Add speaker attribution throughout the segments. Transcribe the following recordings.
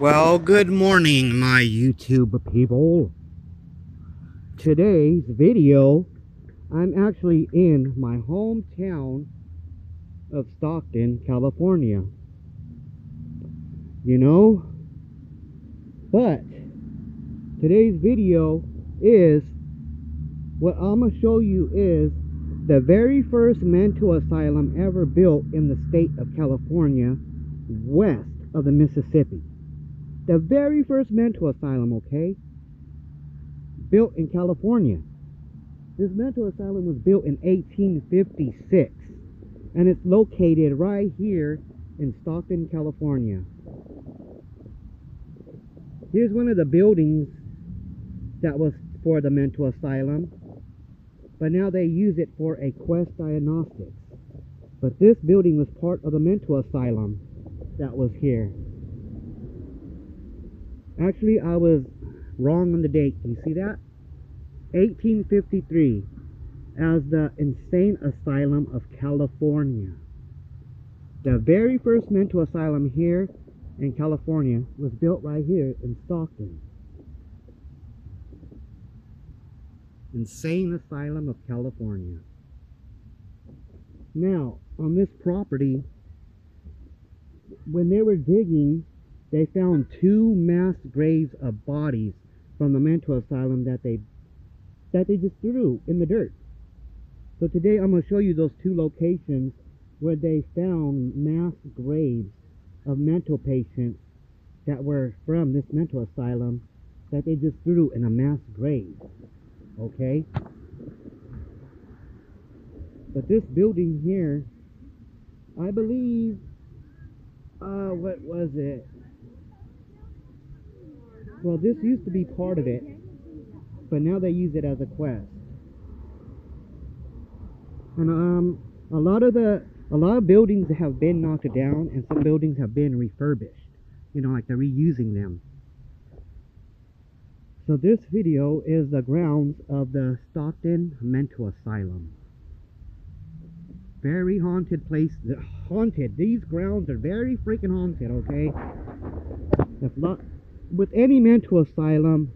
Speaker 1: Well, good morning, my YouTube people. Today's video, I'm actually in my hometown of Stockton, California. But today's video is, what I'm going to show you is the very first mental asylum ever built in the state of California, west of the Mississippi. The very first mental asylum, okay? Built in California. This mental asylum was built in 1856, and it's located right here in Stockton, California. Here's one of the buildings that was for the mental asylum, but now they use it for a Quest Diagnostics. But this building was part of the mental asylum that was here. Actually, I was wrong on the date. You see that? 1853 as the Insane Asylum of California. The very first mental asylum here in California was built right here in Stockton. Insane Asylum of California. Now, on this property, when they were digging, they found two mass graves of bodies from the mental asylum that they just threw in the dirt. So today I'm going to show you those two locations where they found mass graves of mental patients that were from this mental asylum that they just threw in a mass grave. Okay? But this building here, I believe, what was it? Well, this used to be part of it, but now they use it as a Quest. And a lot of buildings have been knocked down, and some buildings have been refurbished. Like they're reusing them. So this video is the grounds of the Stockton Mental Asylum. Very haunted place. Haunted. These grounds are very freaking haunted, okay? With any mental asylum,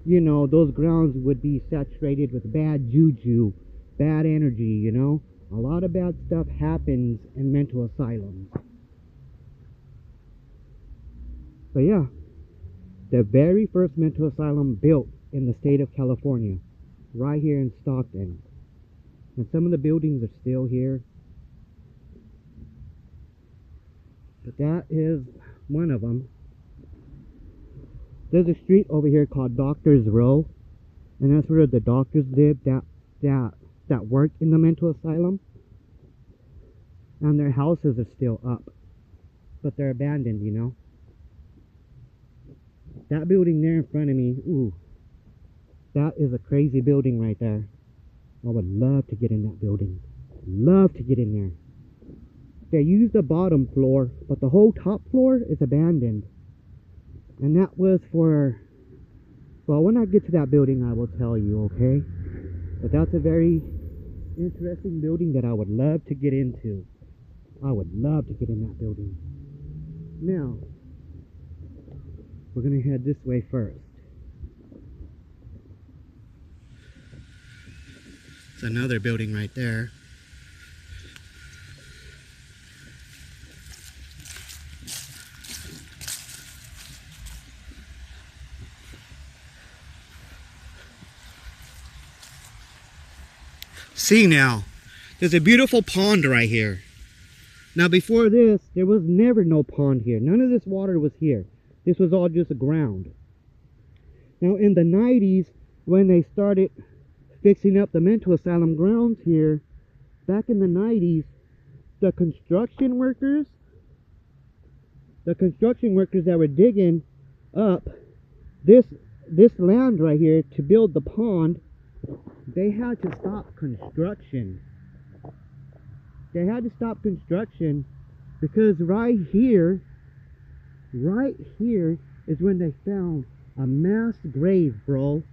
Speaker 1: those grounds would be saturated with bad juju, bad energy, A lot of bad stuff happens in mental asylums. But yeah, the very first mental asylum built in the state of California, right here in Stockton. And some of the buildings are still here. But that is one of them. There's a street over here called Doctors Row, and that's where the doctors live that work in the mental asylum. And their houses are still up, but they're abandoned, That building there in front of me, ooh, that is a crazy building right there. I would love to get in that building. Love to get in there. They use the bottom floor, but the whole top floor is abandoned. And that was for, well, when I get to that building, I will tell you, okay? But that's a very interesting building that I would love to get into. I would love to get in that building. Now, we're going to head this way first. It's another building right there. See now, there's a beautiful pond right here. Now before this, there was never no pond here. None of this water was here. This was all just ground. Now in the 90s, when they started fixing up the mental asylum grounds here, back in the 90s, the construction workers that were digging up this land right here to build the pond, they had to stop construction. They had to stop construction because right here is when they found a mass grave, bro,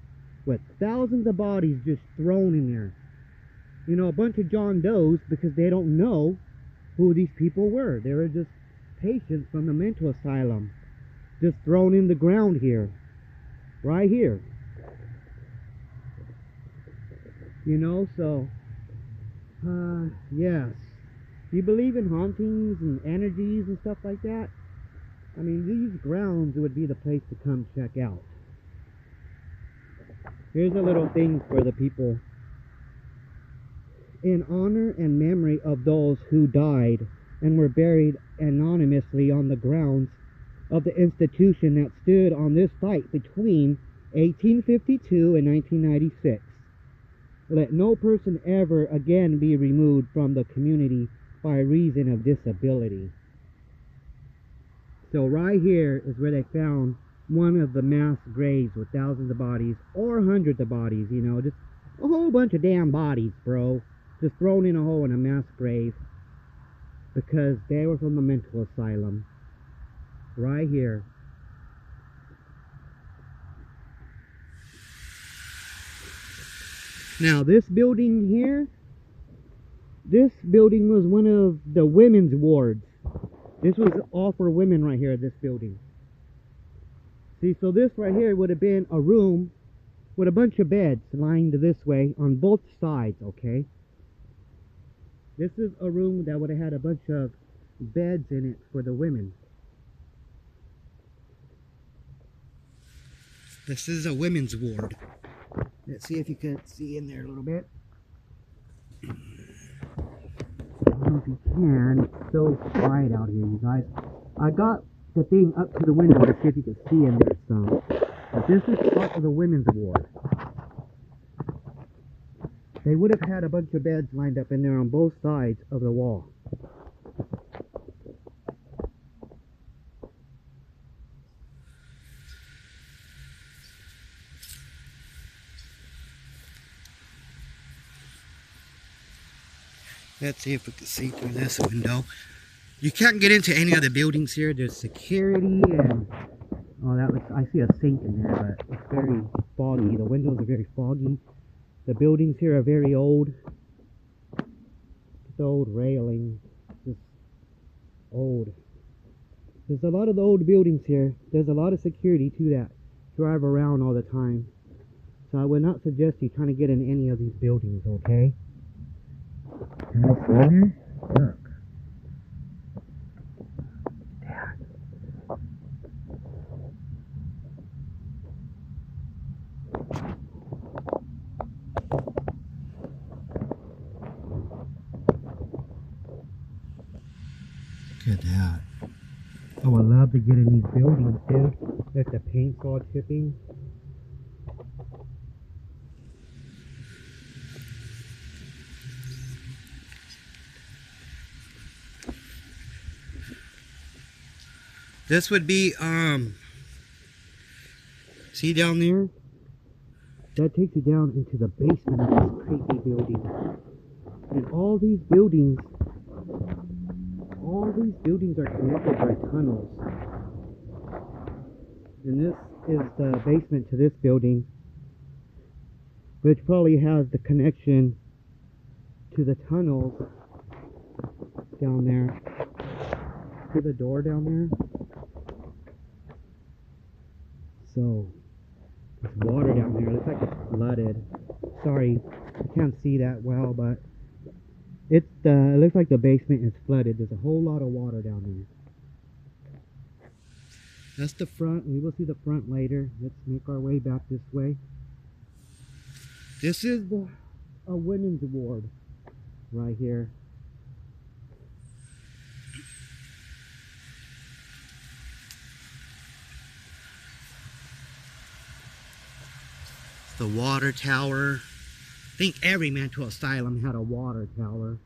Speaker 1: with thousands of bodies just thrown in there. A bunch of John Does, because they don't know who these people were. They were just patients from the mental asylum. just thrown in the ground here. Right here. You know, so yes. You believe in hauntings and energies and stuff like that? I mean, these grounds would be the place to come check out. Here's a little thing for the people. In honor and memory of those who died and were buried anonymously on the grounds of the institution that stood on this site between 1852 and 1996. Let no person ever again be removed from the community by reason of disability. So right here is where they found one of the mass graves with thousands of bodies, or hundreds of bodies, you know, just a whole bunch of damn bodies, bro. Just thrown in a hole in a mass grave because they were from the mental asylum. Right here. Now this building here, this building was one of the women's wards. This was all for women right here, this building. See, so this right here would have been a room with a bunch of beds lined this way on both sides, okay? This is a room that would have had a bunch of beds in it for the women. This is a women's ward. Let's see if you can see in there a little bit. I don't know if you can. It's so bright out here, you guys. I got the thing up to the window to see if you can see in there some. But this is part of the women's ward. They would have had a bunch of beds lined up in there on both sides of the wall. Let's see if we can see through this window. You can't get into any of the buildings here. There's security and oh, that looks. I see a sink in there, but it's very foggy. The windows are very foggy. The buildings here are very old. The old railing, just old. There's a lot of the old buildings here. There's a lot of security to that. Drive around all the time. So I would not suggest you trying to get in any of these buildings, okay? Can I see there? Look. Look at that. I would love to get in these buildings, dude. Let the paint's all chipping. This would be, see down there? That takes you down into the basement of this creepy building. And all these buildings are connected by tunnels. And this is the basement to this building, which probably has the connection to the tunnels down there. To the door down there. So, there's water down there. It looks like it's flooded. Sorry, I can't see that well, but it looks like the basement is flooded. There's a whole lot of water down there. That's the front. We will see the front later. Let's make our way back this way. This is a women's ward right here. The water tower. I think every mental asylum had a water tower.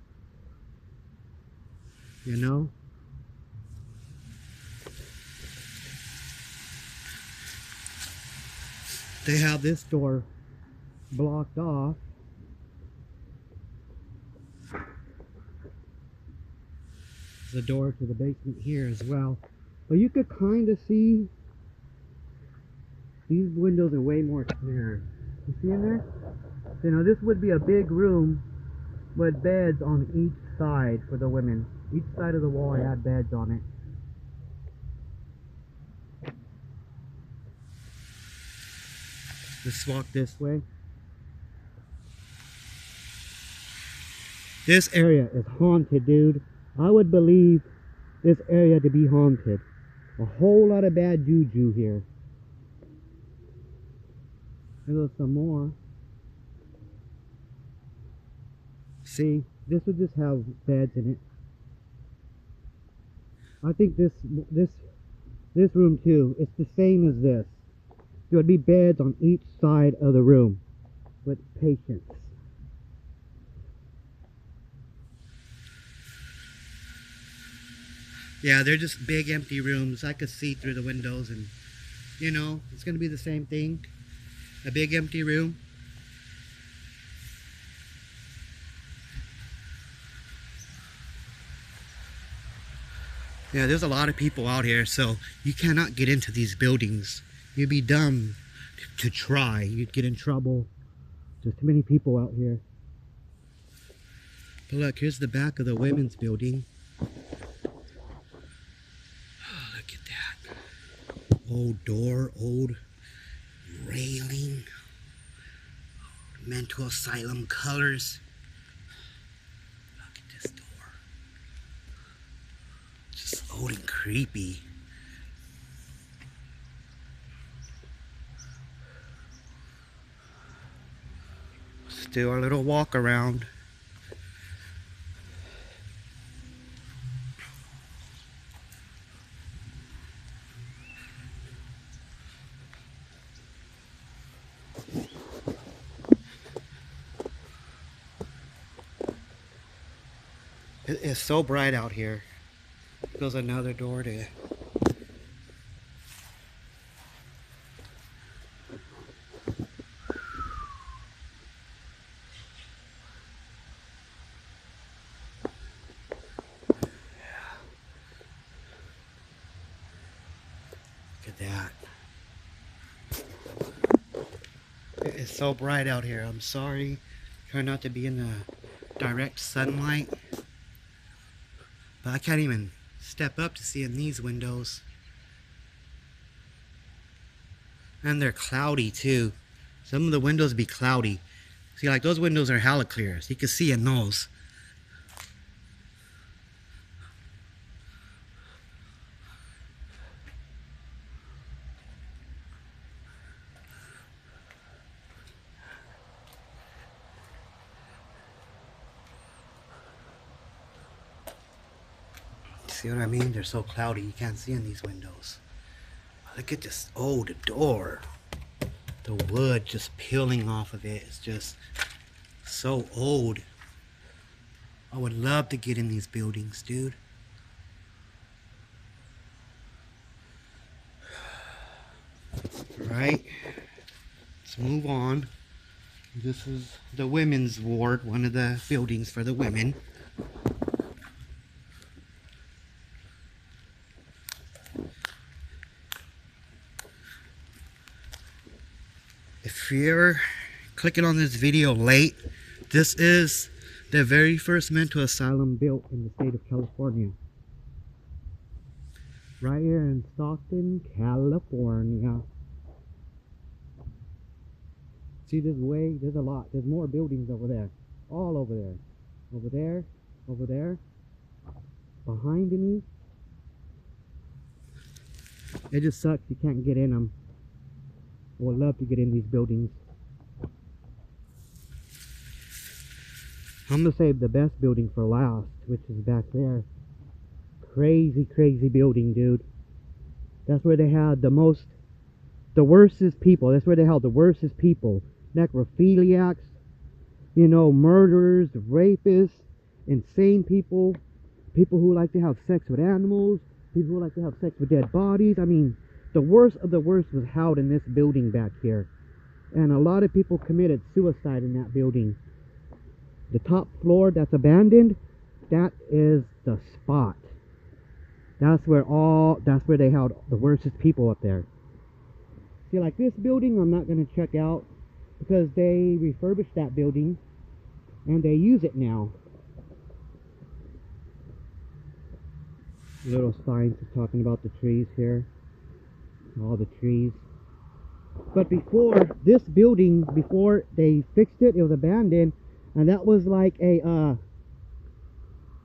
Speaker 1: You know? They have this door blocked off. There's a door to the basement here as well. But you could kind of see these windows are way more clear. You see in there? You know, this would be a big room with beds on each side for the women. Each side of the wall had beds on it. Let's walk this way. This area is haunted, dude. I would believe this area to be haunted. A whole lot of bad juju here. There's some more. See, this would just have beds in it. I think this room too, it's the same as this. There would be beds on each side of the room with patients. Yeah, they're just big empty rooms. I could see through the windows and, you know, it's going to be the same thing. A big empty room. Yeah, there's a lot of people out here, so you cannot get into these buildings. You'd be dumb to try. You'd get in trouble. There's too many people out here. But look, here's the back of the women's building. Oh, look at that. Old door, old railing. Mental Asylum colors. Look at this door. Just old and creepy. Let's do our little walk around. It's so bright out here. There's another door to Look at that. It's so bright out here. I'm sorry. Try not to be in the direct sunlight. But I can't even step up to see in these windows. And they're cloudy too. Some of the windows be cloudy. See, like those windows are hella clear. So you can see in those. See what I mean? They're so cloudy you can't see in these windows. Look at this old door. The wood just peeling off of it is just so old. I would love to get in these buildings, dude. Right? Let's move on. This is the women's ward, one of the buildings for the women. If you're clicking on this video late, this is the very first mental asylum built in the state of California. Right here in Stockton, California. See this way? There's a lot. There's more buildings over there. All over there. Over there. Over there. Behind me. It just sucks you can't get in them. I would love to get in these buildings. I'm gonna save the best building for last, which is back there. Crazy, crazy building, dude. That's where they had the worstest people. That's where they held the worstest people. Necrophiliacs, you know, murderers, rapists, insane people, people who like to have sex with animals, people who like to have sex with dead bodies. I mean, the worst of the worst was held in this building back here. And a lot of people committed suicide in that building. The top floor that's abandoned, that is the spot. That's where they held the worstest people up there. See, like this building I'm not going to check out because they refurbished that building and they use it now. Little signs talking about the trees here. All the trees. But before this building, before they fixed it, it was abandoned, and that was like a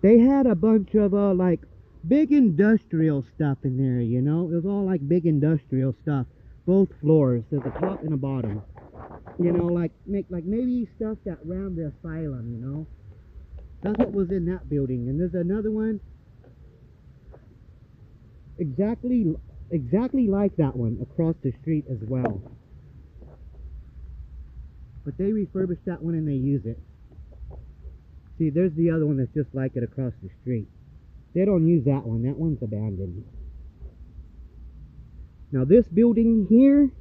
Speaker 1: they had a bunch of like big industrial stuff in there, you know. It was all like big industrial stuff, both floors, there's a top and a bottom. You know, like maybe stuff that ran the asylum, you know. That's what was in that building. And there's another one exactly like that one across the street as well. But they refurbished that one and they use it. See, there's the other one that's just like it across the street. They don't use that one. That one's abandoned. Now this building here,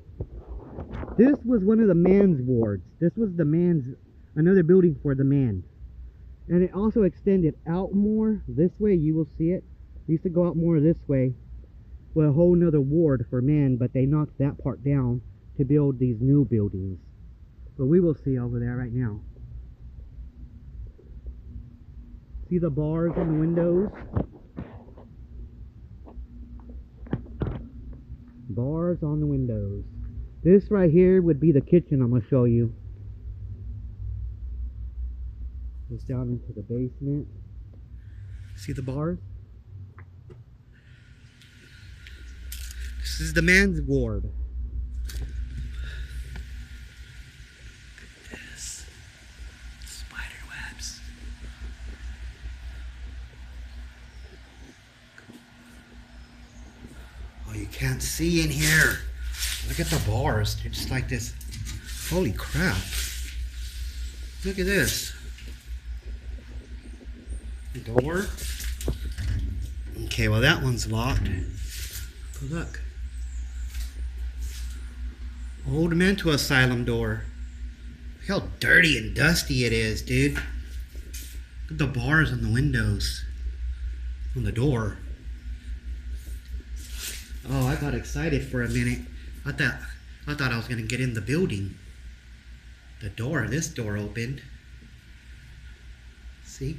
Speaker 1: this was one of the man's wards. This was the man's, another building for the man. And it also extended out more this way. You will see it. It used to go out more this way with a whole nother ward for men, but they knocked that part down to build these new buildings. But we will see over there right now. See the bars on the windows? Bars on the windows. This right here would be the kitchen I'm going to show you. Goes down into the basement. See the bars? This is the man's ward. Look at this. Spider webs. Oh, you can't see in here. Look at the bars. They're just like this. Holy crap. Look at this. Door. Okay, well that one's locked. But look. Old mental asylum door. Look how dirty and dusty it is, dude. Look at the bars on the windows. On the door. Oh, I got excited for a minute. I thought I was gonna get in the building. The door, this door opened. See?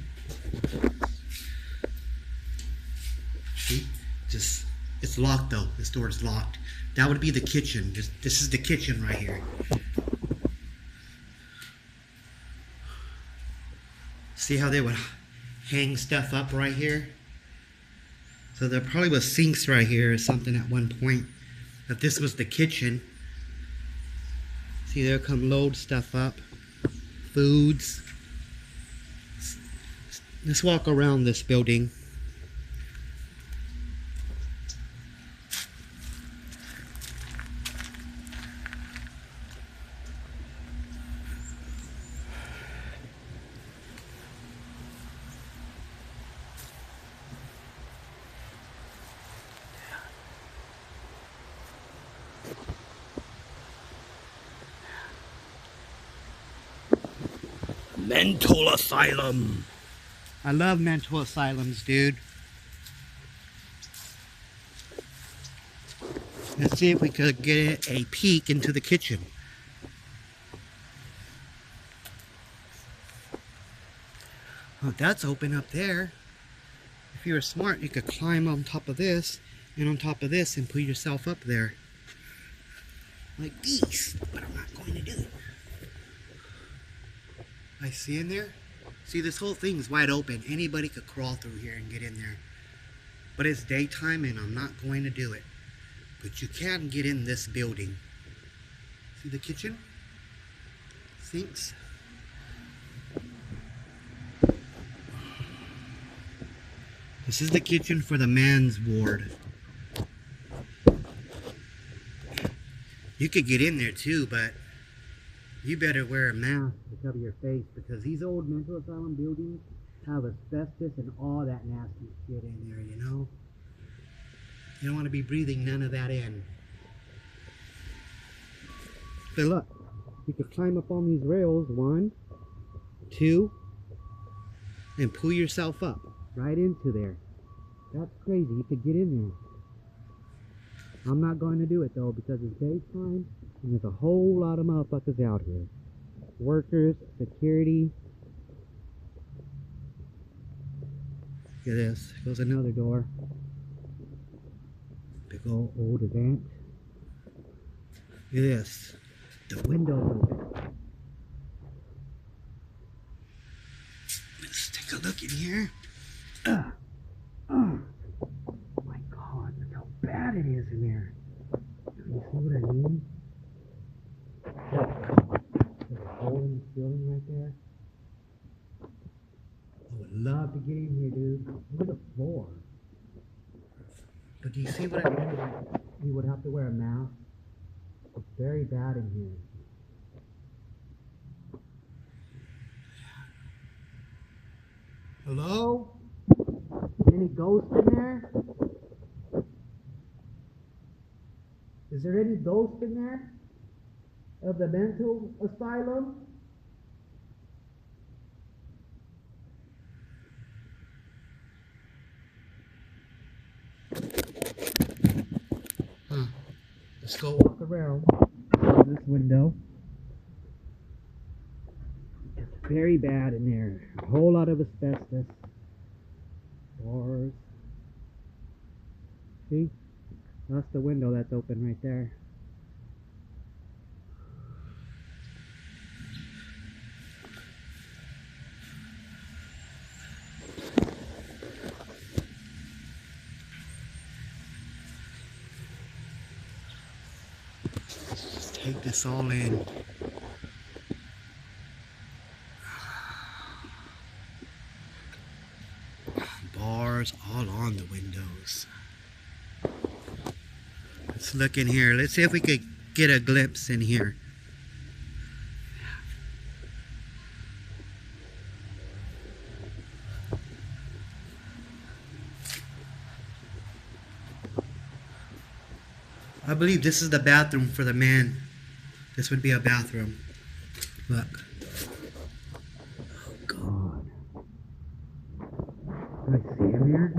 Speaker 1: See? Just, it's locked though. This door is locked. That would be the kitchen. This is the kitchen right here. See how they would hang stuff up right here? So there probably was sinks right here or something at one point. If this was the kitchen. See, they'll come load stuff up. Foods. Let's walk around this building. Mental Asylum. I love mental asylums, dude. Let's see if we could get a peek into the kitchen. Oh, that's open up there. If you were smart, you could climb on top of this and on top of this and put yourself up there. Like these. But I'm not going to do it. I see in there? See, this whole thing is wide open. Anybody could crawl through here and get in there. But it's daytime and I'm not going to do it. But you can get in this building. See the kitchen? Sinks. This is the kitchen for the man's ward. You could get in there too, but you better wear a mask to cover your face because these old mental asylum buildings have asbestos and all that nasty shit in there, you know? You don't want to be breathing none of that in. But look, you could climb up on these rails, 1, 2, and pull yourself up right into there. That's crazy, you could get in there. I'm not going to do it though because it's daytime and there's a whole lot of motherfuckers out here. Workers, security. Look at this. Goes another door. Big old event. Yes, the window's open. Let's take a look in here. Oh my God, look how bad it is in there. You see what I mean? There's a hole in the ceiling right there. I would love to get in here, dude. Look at the floor. But do you see what I mean? Like, you would have to wear a mask. It's very bad in here. Hello? Any ghosts in there? Is there any ghosts in there? Of the mental asylum? Let's go walk around this window. It's very bad in there. A whole lot of asbestos. Bars. See? That's the window that's open right there. Just take this all in. Bars all on the windows. Let's look in here. Let's see if we could get a glimpse in here. I believe this is the bathroom for the man. This would be a bathroom. Look. Oh God. Can I see him here?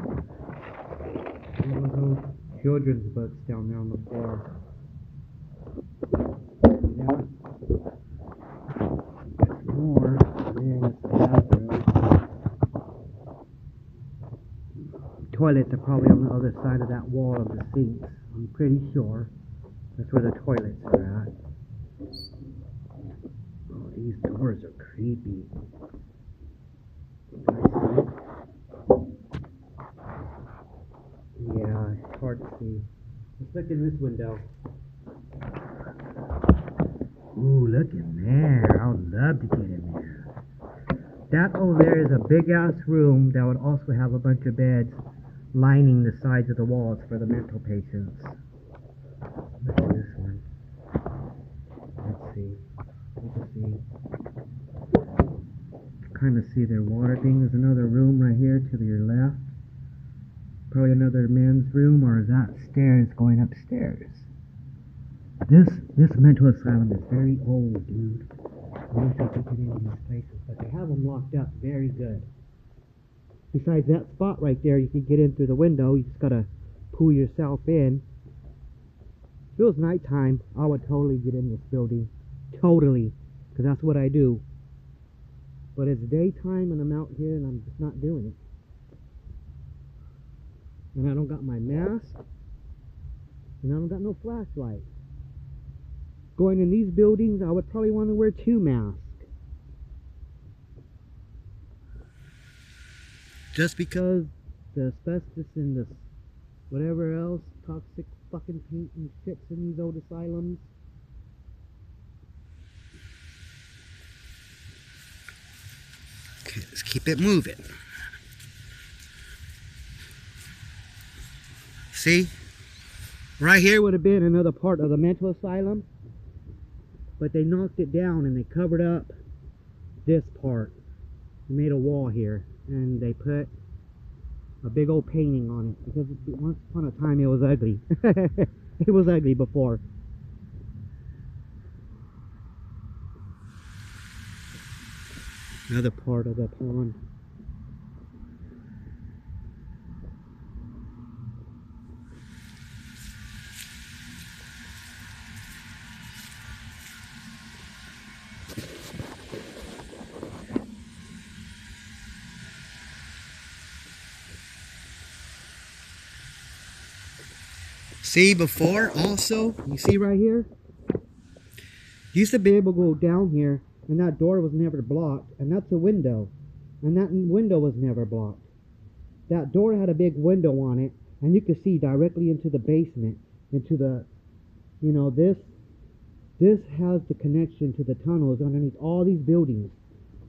Speaker 1: One of those children's books down there on the floor. Yeah. There's more. Yeah, it's the bathroom. Toilets are probably on the other side of that wall of the sinks. I'm pretty sure that's where the toilets are at. Oh, these doors are creepy. Yeah, it's hard to see. Let's look in this window. Ooh, look in there. I would love to get in there. That over there is a big ass room that would also have a bunch of beds lining the sides of the walls for the mental patients. Look at this one. Let's see. You can see. Kind of see their water thing. There's another room right here to your left. Probably another men's room, or is that stairs going upstairs? This mental asylum is very old, dude. I wish I could get into these places, but they have them locked up very good. Besides that spot right there, you can get in through the window. You just gotta pull yourself in. If it was nighttime, I would totally get in this building. Totally. Because that's what I do. But it's daytime and I'm out here and I'm just not doing it. And I don't got my mask. And I don't got no flashlight. Going in these buildings, I would probably want to wear 2 masks. Just because the asbestos and the whatever else, toxic fucking paint and shits in these old asylums. Okay, let's keep it moving. See? Right here would have been another part of the mental asylum. But they knocked it down and they covered up this part. They made a wall here. And they put a big old painting on it. Because once upon a time it was ugly. It was ugly before. Another part of the pond. See before also, you see right here? You used to be able to go down here, and that door was never blocked, and that's a window. And that window was never blocked. That door had a big window on it, and you could see directly into the basement, into the, you know, this has the connection to the tunnels underneath all these buildings.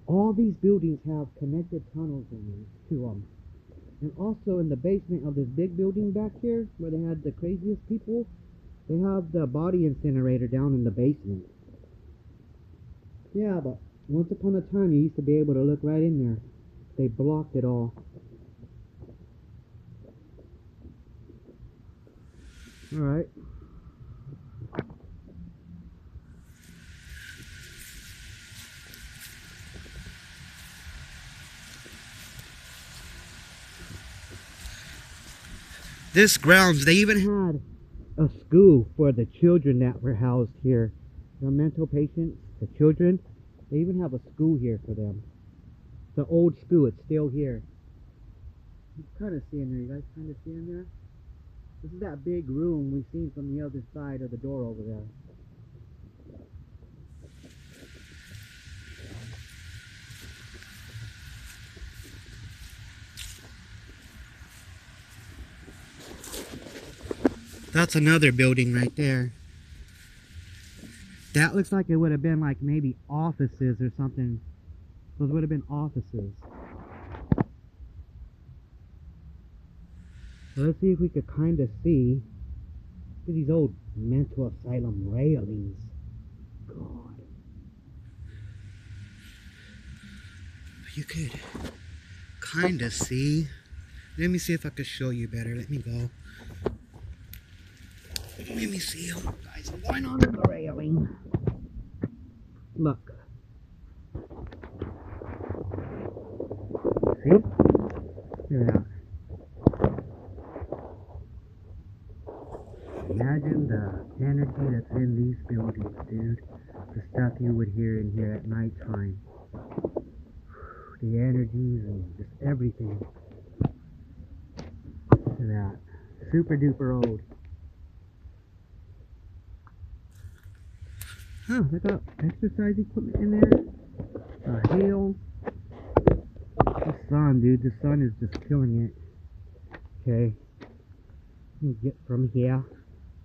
Speaker 1: All these buildings have connected tunnels to them. And also in the basement of this big building back here, where they had the craziest people, they have the body incinerator down in the basement. Yeah, but once upon a time you used to be able to look right in there. They blocked it all. Alright. This grounds, they even had a school for the children that were housed here. The mental patients, the children, they even have a school here for them. The old school, it's still here. You kind of see in there, you guys kind of see in there? This is that big room we've seen from the other side of the door over there. That's another building right there. That looks like it would have been like maybe offices or something. Those would have been offices. So let's see if we could kind of see. Look at these old mental asylum railings. God. You could kind of see. Let me see if I could show you better. Let me go. Let me see. Oh, guys, I'm going on the railing. Look. See? Look at that. Imagine the energy that's in these buildings, dude. The stuff you would hear in here at nighttime. The energies and just everything. Look at that. Super duper old. Huh, they got exercise equipment in there. A hail. The sun, dude. The sun is just killing it. Okay. Let me get from here.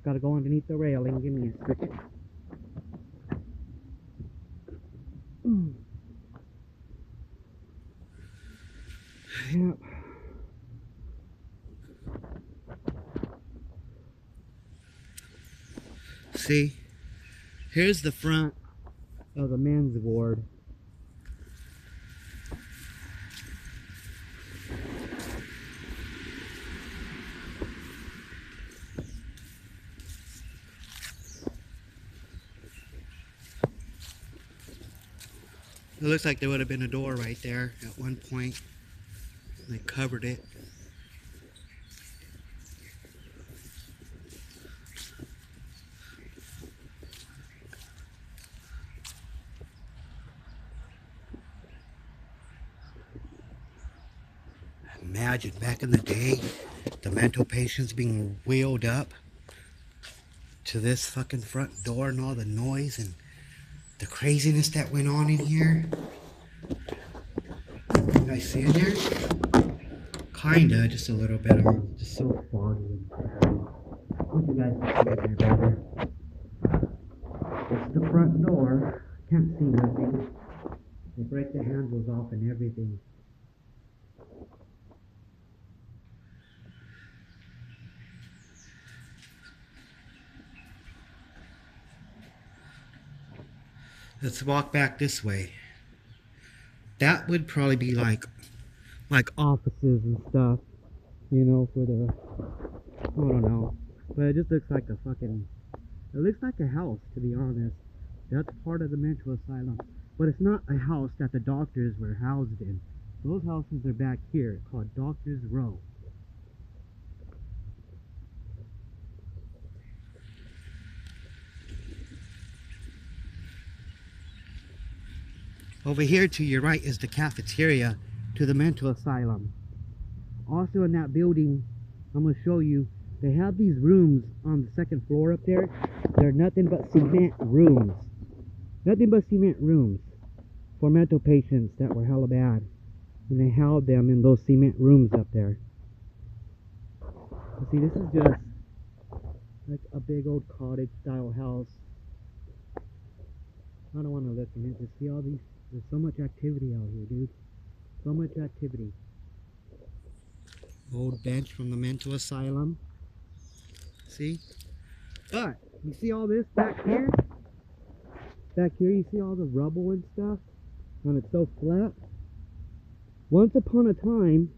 Speaker 1: Gotta go underneath the railing. Give me a second. Yep. See? Here's the front of the men's ward. It looks like there would have been a door right there at one point. They covered it. Imagine back in the day, the mental patients being wheeled up to this fucking front door and all the noise and the craziness that went on in here. You guys see in there? Kinda, just a little bit on, just so foggy and cloudy. What you guys can see in there, brother? It's the front door. Can't see nothing. They break the handles off and everything. Let's walk back this way. That would probably be like offices and stuff, you know, for the, I don't know. But it just looks like a fucking, it looks like a house, to be honest. That's part of the mental asylum. But it's not a house that the doctors were housed in. Those houses are back here, called Doctor's Row. Over here to your right is the cafeteria to the mental asylum. Also in that building, I'm going to show you, they have these rooms on the second floor up there. They're nothing but cement rooms. Nothing but cement rooms for mental patients that were hella bad. And they held them in those cement rooms up there. You see, this is just like a big old cottage style house. I don't want to look in it. Just see all these. There's so much activity out here, dude. So much activity. Old bench from the mental asylum. See? But you see all this back here? Back here you see all the rubble and stuff? And it's so flat. Once upon a time,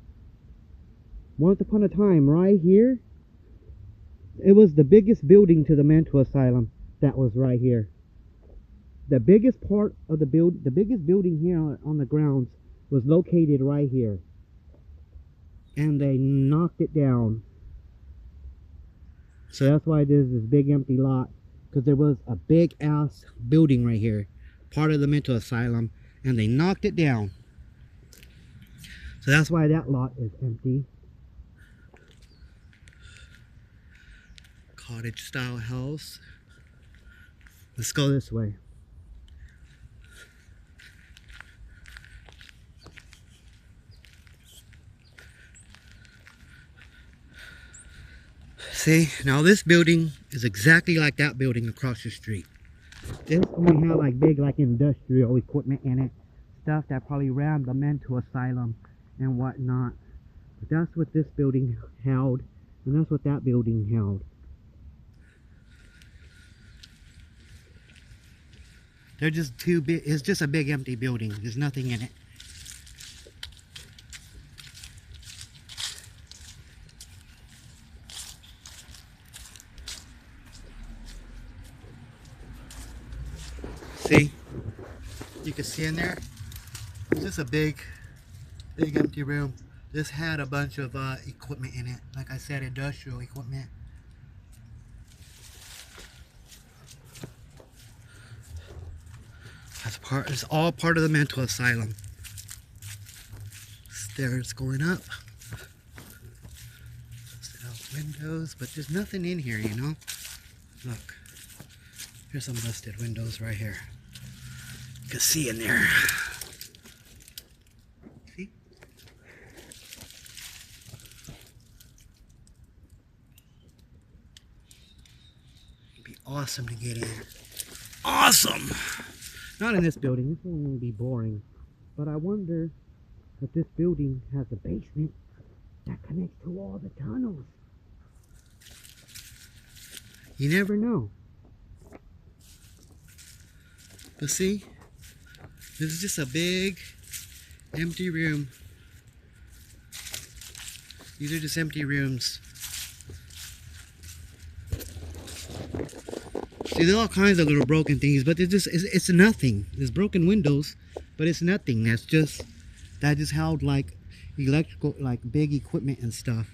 Speaker 1: right here, it was the biggest building to the mental asylum that was right here. The biggest part of the biggest building here on the grounds was located right here. And they knocked it down. So that's why there's this big empty lot. Because there was a big ass building right here. Part of the mental asylum. And they knocked it down. So that's why that lot is empty. Cottage style house. Let's go this way. See, now this building is exactly like that building across the street. This only had like big like industrial equipment in it. Stuff that probably ran the mental asylum and whatnot. But that's what this building held. And that's what that building held. They're just too big. It's just a big empty building. There's nothing in it. See? You can see in there. It's just a big empty room. This had a bunch of equipment in it. Like I said, industrial equipment. It's all part of the mental asylum. Stairs going up. Windows, but there's nothing in here, you know? Look. Here's some busted windows right here. You can see in there. See? It'd be awesome to get in. Awesome! Not in this building. This one will be boring. But I wonder if this building has a basement that connects to all the tunnels. You never know. But see, this is just a big empty room. These are just empty rooms. See, there's all kinds of little broken things, but it's nothing. There's broken windows, but it's nothing. That just held like electrical, like big equipment and stuff.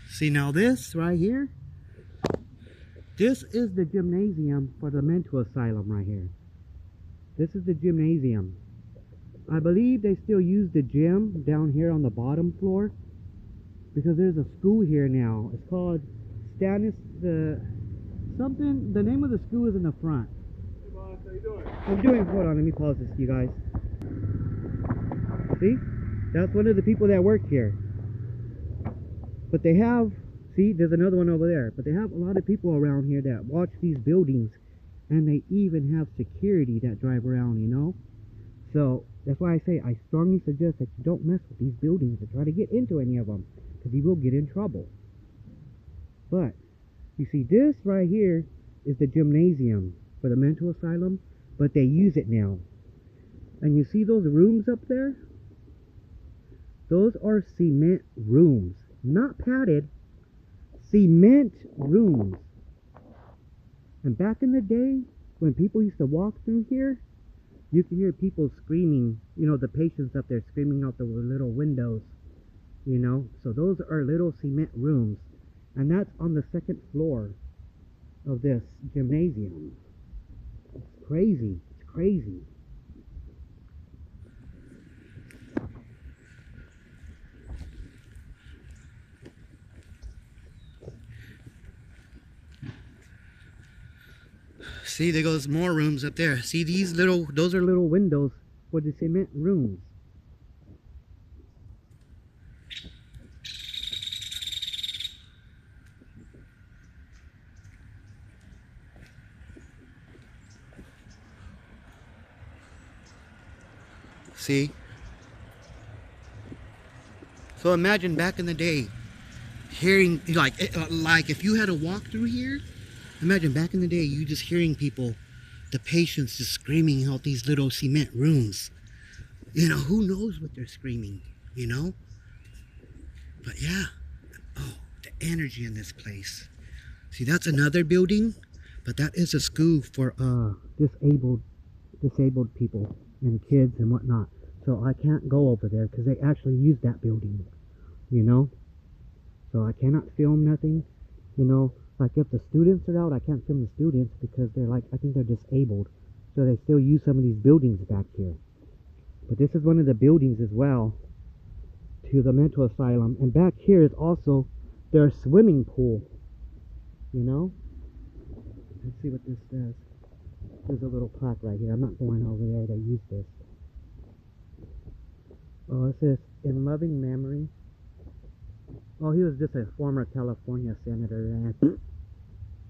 Speaker 1: See, now this right here, this is the gymnasium for the mental asylum right here. This is the gymnasium. I believe they still use the gym down here on the bottom floor because there's a school here now. It's called something. The name of the school is in the front.
Speaker 2: Hey boss, how you doing?
Speaker 1: I'm doing. Hold on, let me pause this, you guys. See, that's one of the people that work here. But they have. See, there's another one over there. But they have a lot of people around here that watch these buildings. And they even have security that drive around, you know? So, that's why I say I strongly suggest that you don't mess with these buildings or try to get into any of them. Because you will get in trouble. But, you see, this right here is the gymnasium for the mental asylum. But they use it now. And you see those rooms up there? Those are cement rooms. Not padded. Cement rooms. And back in the day, when people used to walk through here, you could hear people screaming, you know, the patients up there screaming out the little windows, you know. So those are little cement rooms. And that's on the second floor of this gymnasium. It's crazy. It's crazy. See, there goes more rooms up there. See these little, those are little windows for the cement rooms. See? So imagine back in the day, hearing, like if you had to walk through here, imagine back in the day, you just hearing people, the patients just screaming out these little cement rooms. You know, who knows what they're screaming, you know? But yeah, oh, the energy in this place. See, that's another building, but that is a school for disabled people and kids and whatnot. So I can't go over there because they actually use that building, you know? So I cannot film nothing, you know? Like if the students are out, I can't film the students because they're like, I think they're disabled. So they still use some of these buildings back here. But this is one of the buildings as well to the mental asylum. And back here is also their swimming pool, you know? Let's see what this says. There's a little plaque right here. I'm not going over there. They use this. Oh, it says, in loving memory. Oh, he was just a former California senator, and I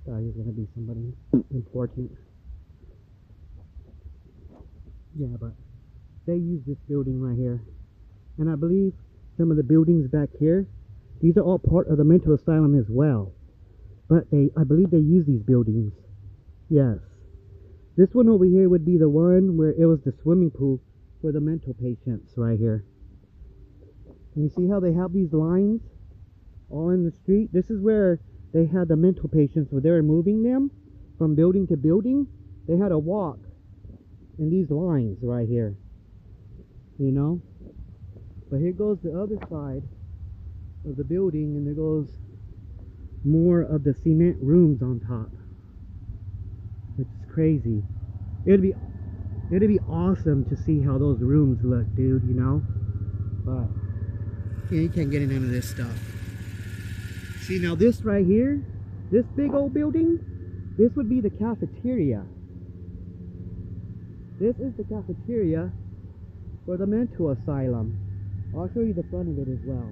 Speaker 1: thought he was going to be somebody important. Yeah, but they use this building right here. And I believe some of the buildings back here, these are all part of the mental asylum as well. But I believe they use these buildings. Yes. This one over here would be the one where it was the swimming pool for the mental patients right here. And you see how they have these lines all in the street? This is where they had the mental patients, where they were moving them from building to building. They had to walk in these lines right here, you know? But here goes the other side of the building, and there goes more of the cement rooms on top, which is crazy. It'd be awesome to see how those rooms look, dude, you know? But yeah, you can't get in none of this stuff. See, now this right here, this big old building, this would be the cafeteria. This is the cafeteria for the mental asylum. I'll show you the front of it as well.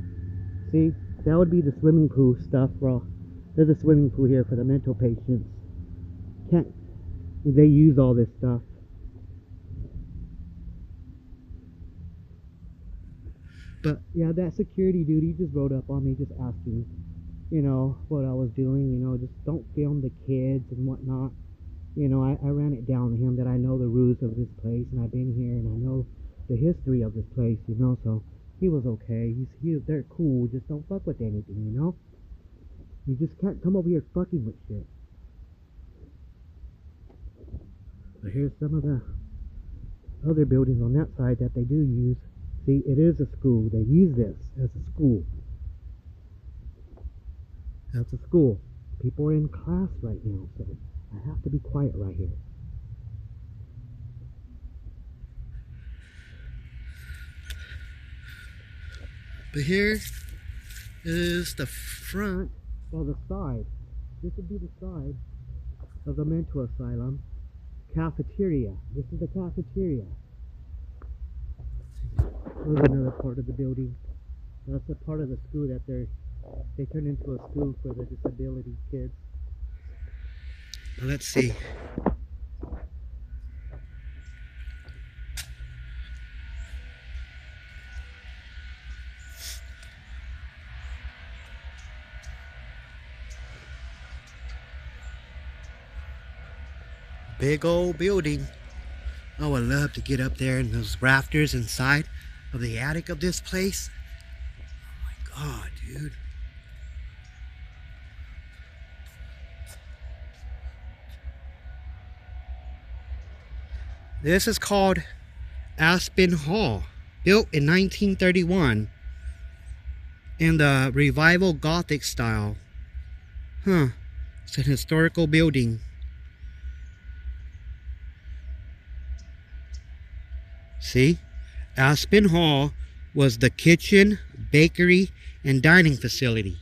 Speaker 1: See, that would be the swimming pool stuff, bro. There's a swimming pool here for the mental patients. They use all this stuff. But yeah, that security dude, he just rode up on me just asking, you know, what I was doing, you know, just don't film the kids and whatnot. You know, I ran it down to him that I know the rules of this place, and I've been here, and I know the history of this place, you know, so he was okay. They're cool, just don't fuck with anything, you know? You just can't come over here fucking with shit. But here's some of the other buildings on that side that they do use. See, it is a school. They use this as a school. That's a school. People are in class right now, so I have to be quiet right here. But here is the front or the side. This would be the side of the mental asylum cafeteria. This is the cafeteria. There's another part of the building. That's a part of the school that they turned into a school for the disability kids. Let's see. Big old building. I would love to get up there in those rafters inside of the attic of this place. Oh my God, dude. This is called Aspen Hall, built in 1931 in the Revival Gothic style. Huh, it's an historical building. See, Aspen Hall was the kitchen, bakery, and dining facility.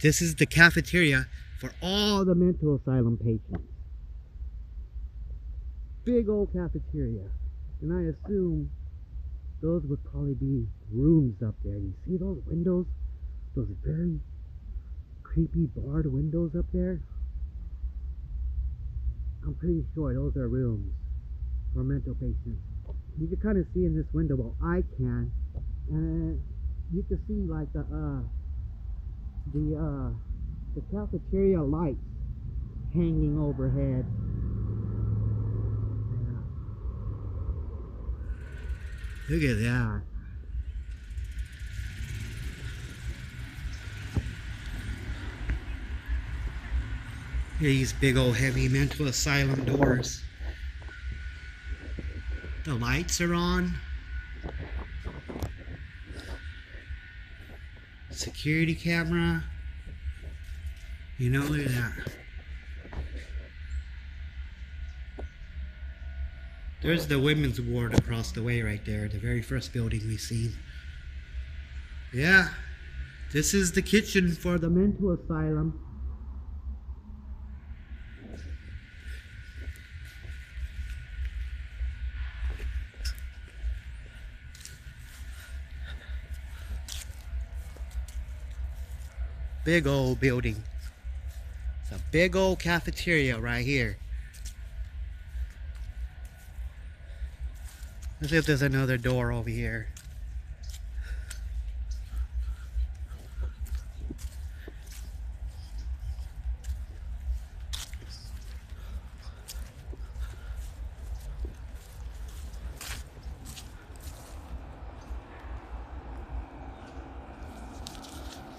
Speaker 1: This is the cafeteria for all the mental asylum patients. big old cafeteria. And I assume those would probably be rooms up there. You see those windows? Those very creepy barred windows up there? I'm pretty sure those are rooms for mental patients. You can kind of see in this window, well, I can, and you can see like the cafeteria lights hanging overhead. Yeah. Look at that. These big old heavy mental asylum doors. The lights are on. Security camera. You know, look at that. There's the women's ward across the way right there. The very first building we seen. Yeah. This is the kitchen for the mental asylum. Big old building. It's a big old cafeteria right here. Let's see if there's another door over here.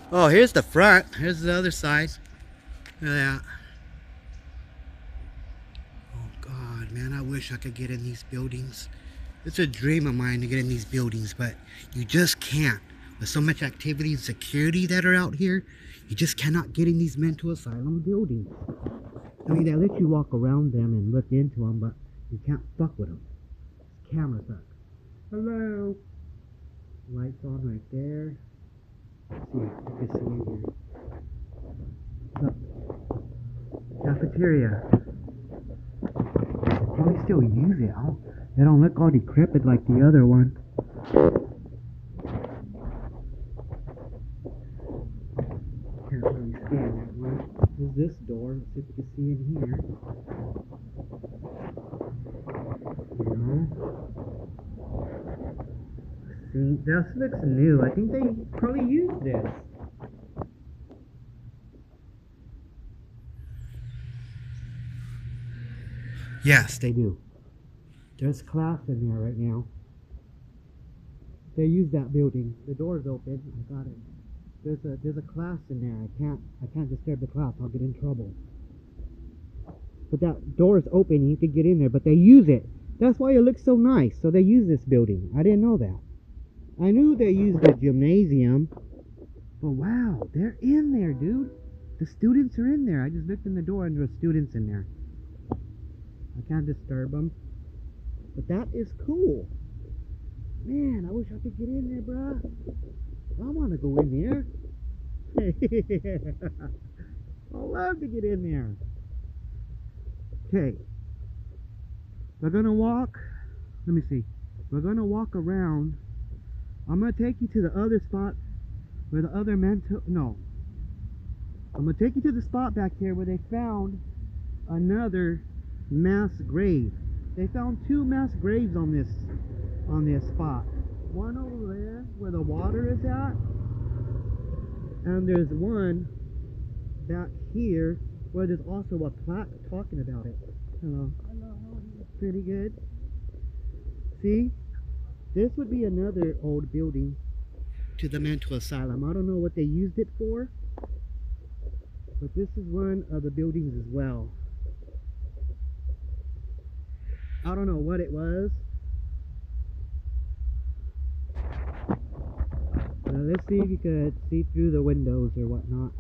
Speaker 1: Oh, here's the front. Here's the other side. Look at that. Oh God, man, I wish I could get in these buildings. It's a dream of mine to get in these buildings, but you just can't. With so much activity and security that are out here, you just cannot get in these mental asylum buildings. I mean, they let you walk around them and look into them, but you can't fuck with them. Cameras up. Hello. Lights on right there. Let's see if you can see it here. Look. Cafeteria. Probably still use it. They don't look all decrepit like the other one. Can't really scan that one. There's this door. Let's see if we can see in here. See, this looks new. I think they probably used this. Yes, they do. There's class in there right now. They use that building. The door's open. I got it. There's a class in there. I can't disturb the class. I'll get in trouble. But that door is open. You can get in there. But they use it. That's why it looks so nice. So they use this building. I didn't know that. I knew they used the gymnasium. But wow, they're in there, dude. The students are in there. I just looked in the door and there were students in there. I can't disturb them. But that is cool. Man, I wish I could get in there, bruh. I want to go in there. I love to get in there. Okay. We're going to walk. Let me see. We're going to walk around. I'm going to take you to the other spot where the other mental... No. I'm going to take you to the spot back here where they found another mass grave. They found 2 mass graves on this spot. One over there where the water is at, and there's one back here where there's also a plaque talking about it. Hello. Hello. Pretty good. See, this would be another old building to the mental asylum. I don't know what they used it for, but this is one of the buildings as well. I don't know what it was. Let's see if you could see through the windows or whatnot.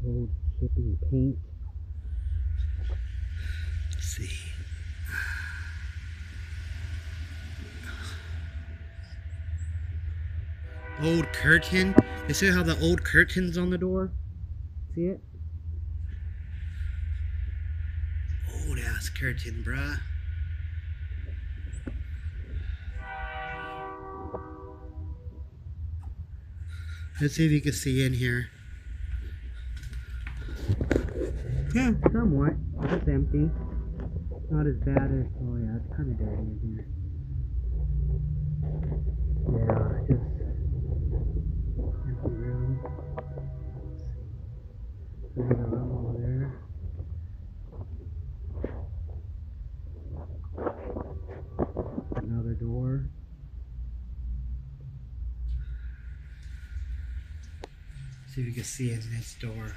Speaker 1: Old chipping paint. Let's see. Old curtain. You see how the old curtains on the door? See it? Old ass glass curtain, bruh. Let's see if you can see in here. Yeah, somewhat. It's empty. Not as bad as, oh yeah, it's kind of dirty in here. Yeah, just empty room. There's a room over there. Another door. See if you can see in this door.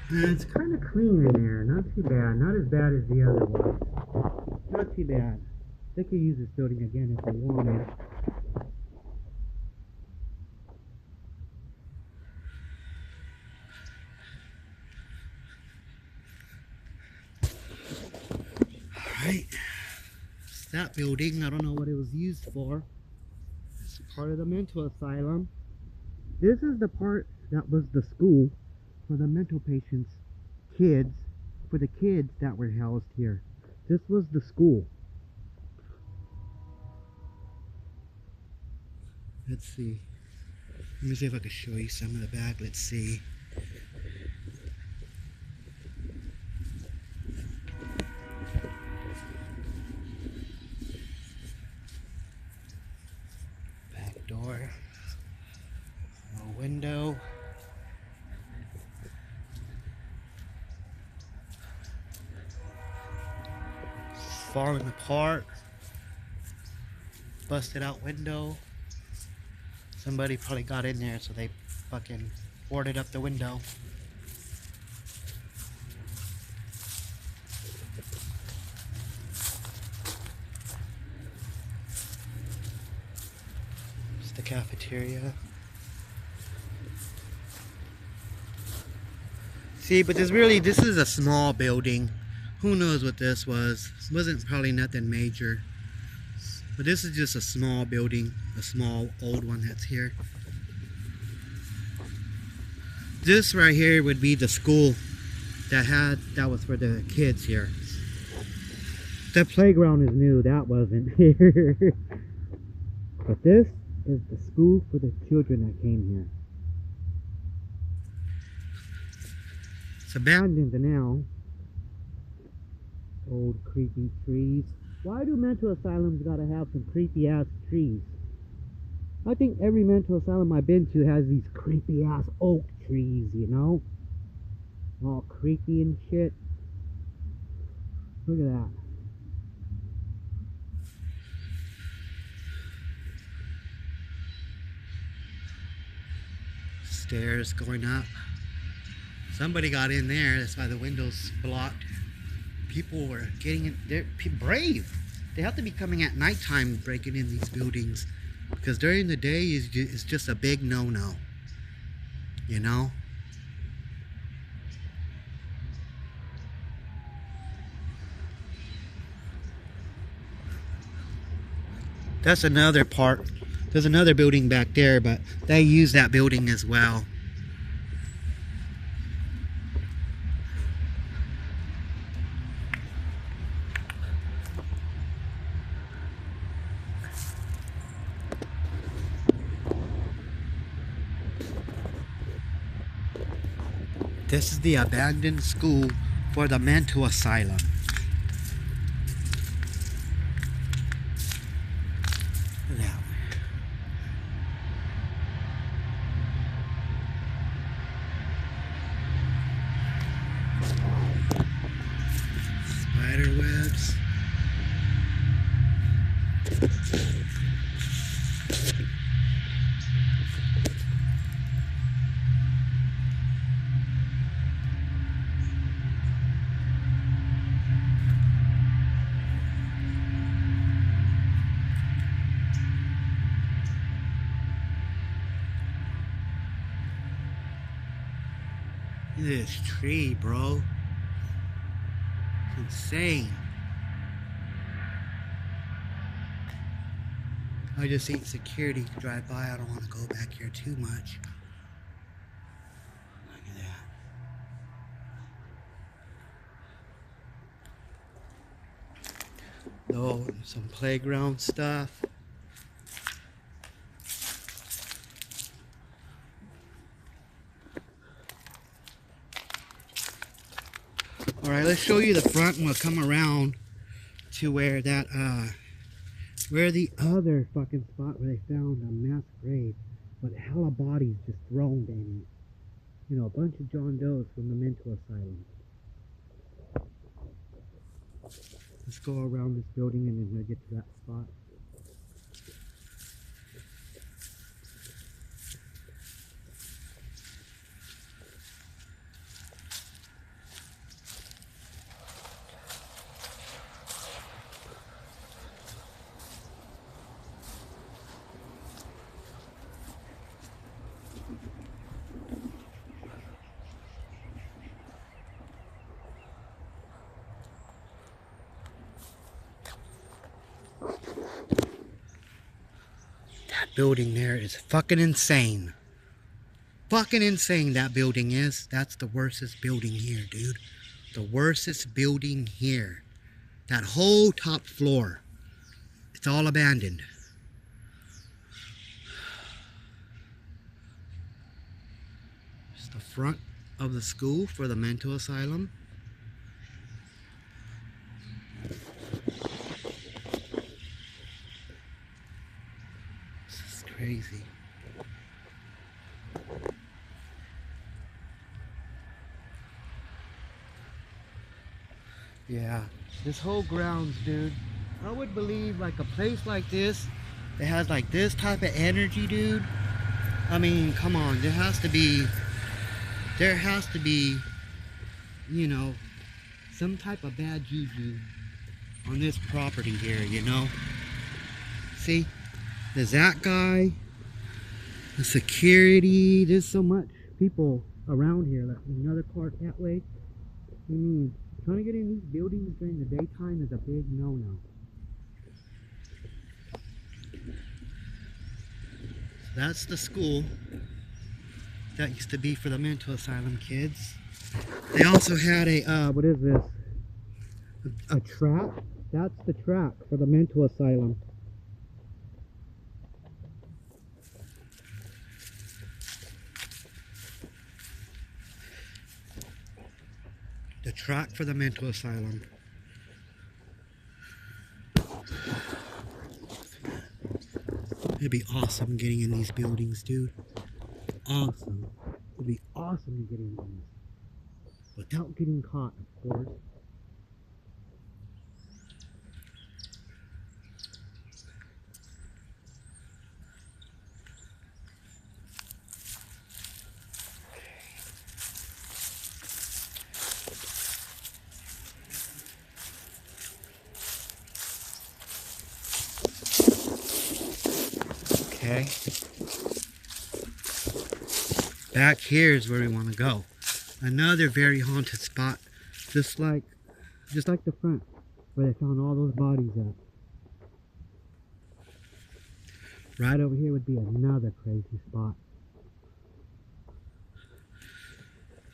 Speaker 1: It's kind of clean in there. Not too bad. Not as bad as the other one. Not too bad. They could use this building again if they wanted. Alright. It's that building. I don't know what it was used for. It's part of the mental asylum. This is the part that was the school for the mental patients, kids, for the kids that were housed here. This was the school. Let's see. Let me see if I can show you some of the back. Let's see. Back door. A window. Falling apart. Busted out window. Somebody probably got in there, so they fucking boarded up the window. It's the cafeteria. See, but this is a small building. Who knows what this was? It wasn't probably nothing major. But this is just a small building, a small old one that's here. This right here would be the school that was for the kids here. The playground is new, that wasn't here. But this is the school for the children that came here. It's abandoned now. Old creepy trees. Why do mental asylums gotta have some creepy ass trees? I think every mental asylum I've been to has these creepy ass oak trees, you know? All creepy and shit. Look at that. Stairs going up. Somebody got in there, that's why the window's blocked. People were getting in, they're brave. They have to be coming at nighttime breaking in these buildings, because during the day is just a big no-no, you know? That's another part. There's another building back there, but they use that building as well. This is the abandoned school for the mental asylum. Now, spider webs. This tree, bro. It's insane. I just seen security drive by. I don't want to go back here too much. Look at that. Oh, some playground stuff. Alright, let's show you the front and we'll come around to where that, where the other fucking spot where they found a mass grave. But hella bodies just thrown in it. You know, a bunch of John Does from the mental asylum. Let's go around this building and then we'll get to that spot. That building there is fucking insane. Fucking insane that building is. That's the worstest building here, dude. The worstest building here. That whole top floor. It's all abandoned. It's the front of the school for the mental asylum. This is crazy. Yeah, this whole grounds, dude. I would believe like a place like this that has like this type of energy, dude. I mean, come on, there has to be, you know, some type of bad juju on this property here, you know. See, there's that guy, the security, there's so much people around here. Like another car that way. I mean, trying to get in these buildings during the daytime is a big no-no. So that's the school that used to be for the mental asylum kids. They also had a, what is this? A track? That's the track for the mental asylum. The track for the mental asylum. It'd be awesome getting in these buildings, dude. Awesome. It'd be awesome to get in these. Without getting caught, of course. Okay. Back here is where we want to go. Another very haunted spot, just like the front where they found all those bodies at. Right over here would be another crazy spot.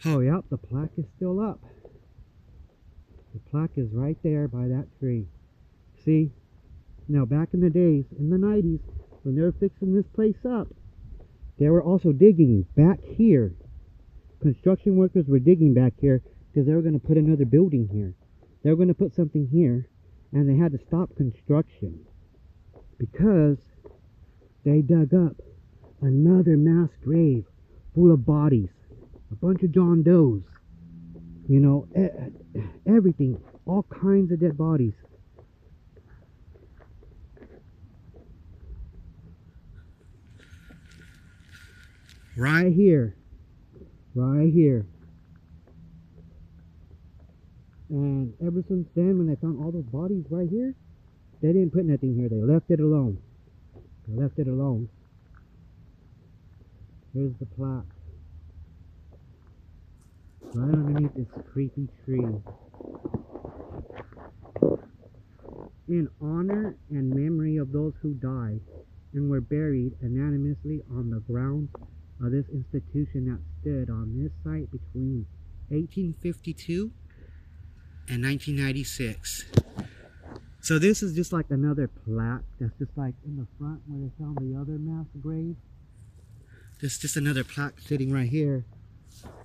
Speaker 1: Oh, yep, the plaque is still up. The plaque is right there by that tree. See? Now, back in the days, in the 90s, when they were fixing this place up, they were also digging back here. Construction workers were digging back here because they were going to put another building here. They were going to put something here, and they had to stop construction because they dug up another mass grave full of bodies. A bunch of John Does. You know, everything. All kinds of dead bodies. Right here. Right here. And ever since then, when they found all those bodies right here, they didn't put nothing here. They left it alone. They left it alone. Here's the plaque. Right underneath this creepy tree. In honor and memory of those who died and were buried anonymously on the grounds of this institution that stood on this site between 1852 and 1996. So this is just like another plaque that's just like in the front where they found the other mass grave. There's just another plaque sitting right here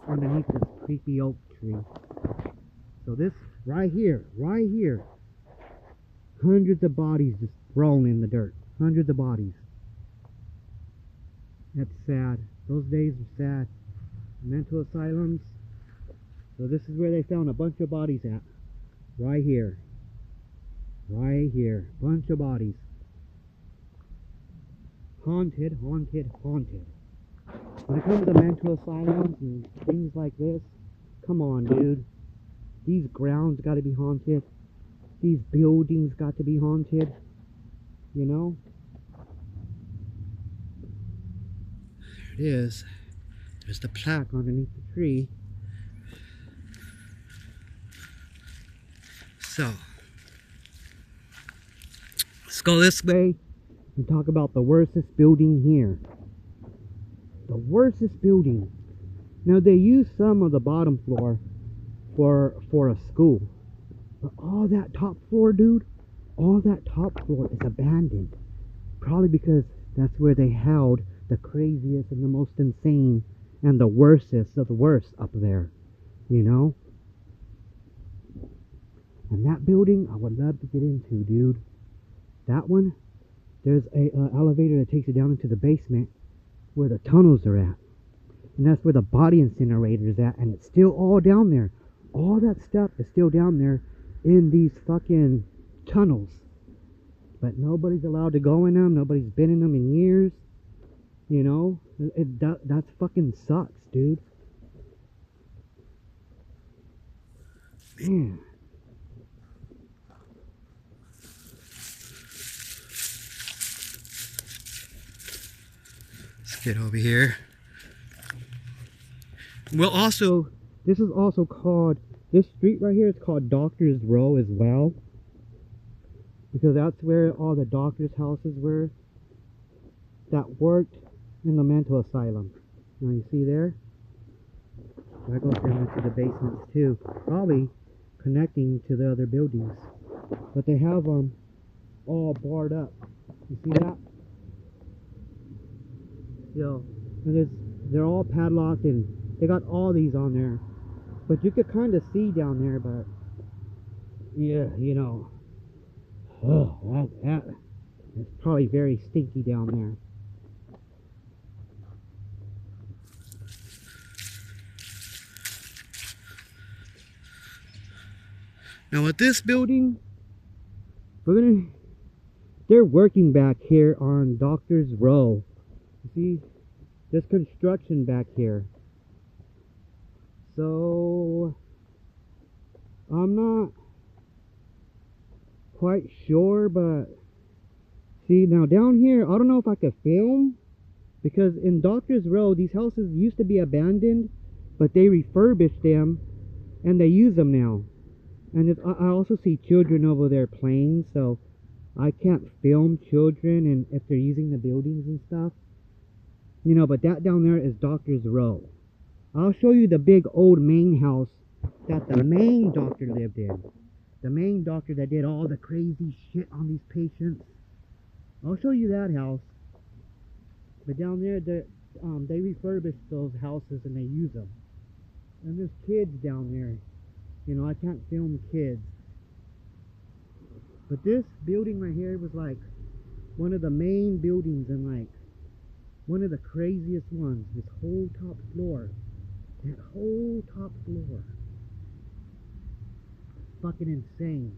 Speaker 1: underneath this creepy oak tree. So this right here, hundreds of bodies just thrown in the dirt. Hundreds of bodies. That's sad. Those days are sad. Mental asylums. So this is where they found a bunch of bodies at. Right here. Right here. Bunch of bodies. Haunted, haunted, haunted. When it comes to mental asylums and things like this, come on, dude. These grounds got to be haunted. These buildings got to be haunted. You know? There it is. There's the plaque underneath the tree. So, let's go this way and talk about the worstest building here. The worstest building. Now they use some of the bottom floor for a school. But all that top floor, dude, all that top floor is abandoned. Probably because that's where they held the craziest and the most insane and the worstest of the worst up there. You know? And that building, I would love to get into, dude. That one, there's a elevator that takes you down into the basement where the tunnels are at. And that's where the body incinerator is at. And it's still all down there. All that stuff is still down there in these fucking tunnels. But nobody's allowed to go in them. Nobody's been in them in years. You know? That fucking sucks, dude. Man. Let's get over here. Well, also, this is also called, this street right here is called Doctor's Row as well. Because that's where all the doctors' houses were that worked in the mental asylum. Now you see there? That goes down into the basements too. Probably connecting to the other buildings. But they have them all barred up. You see that? Still. And they're all padlocked and they got all these on there. But you could kind of see down there, but yeah, you know. Oh, it's probably very stinky down there. Now with this building, they're working back here on Doctor's Row. You see, there's construction back here. So, I'm not quite sure, but see, now down here, I don't know if I could film, because in Doctor's Row, these houses used to be abandoned, but they refurbished them, and they use them now. And I also see children over there playing, so I can't film children and if they're using the buildings and stuff. You know, but that down there is Doctor's Row. I'll show you the big old main house that the main doctor lived in. The main doctor that did all the crazy shit on these patients. I'll show you that house. But down there, they refurbished those houses and they use them. And there's kids down there. You know, I can't film kids. But this building right here was like one of the main buildings and like one of the craziest ones. This whole top floor. That whole top floor. Fucking insane.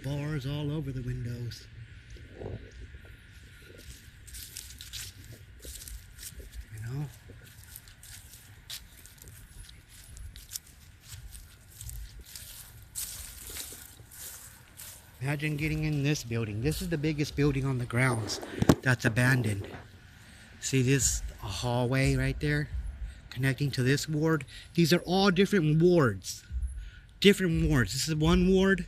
Speaker 1: Bars all over the windows. You know? Imagine getting in this building. This is the biggest building on the grounds that's abandoned. See this hallway right there connecting to this ward? These are all different wards. Different wards. This is one ward.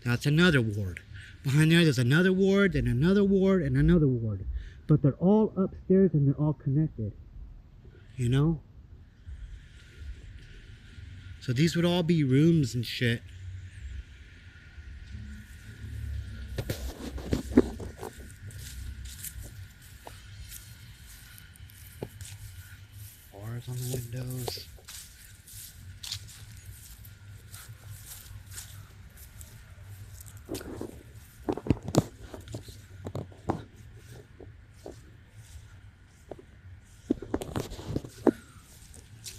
Speaker 1: That's another ward. Behind there's another ward, and another ward, and another ward. But they're all upstairs and they're all connected. You know? So these would all be rooms and shit. Bars on the windows.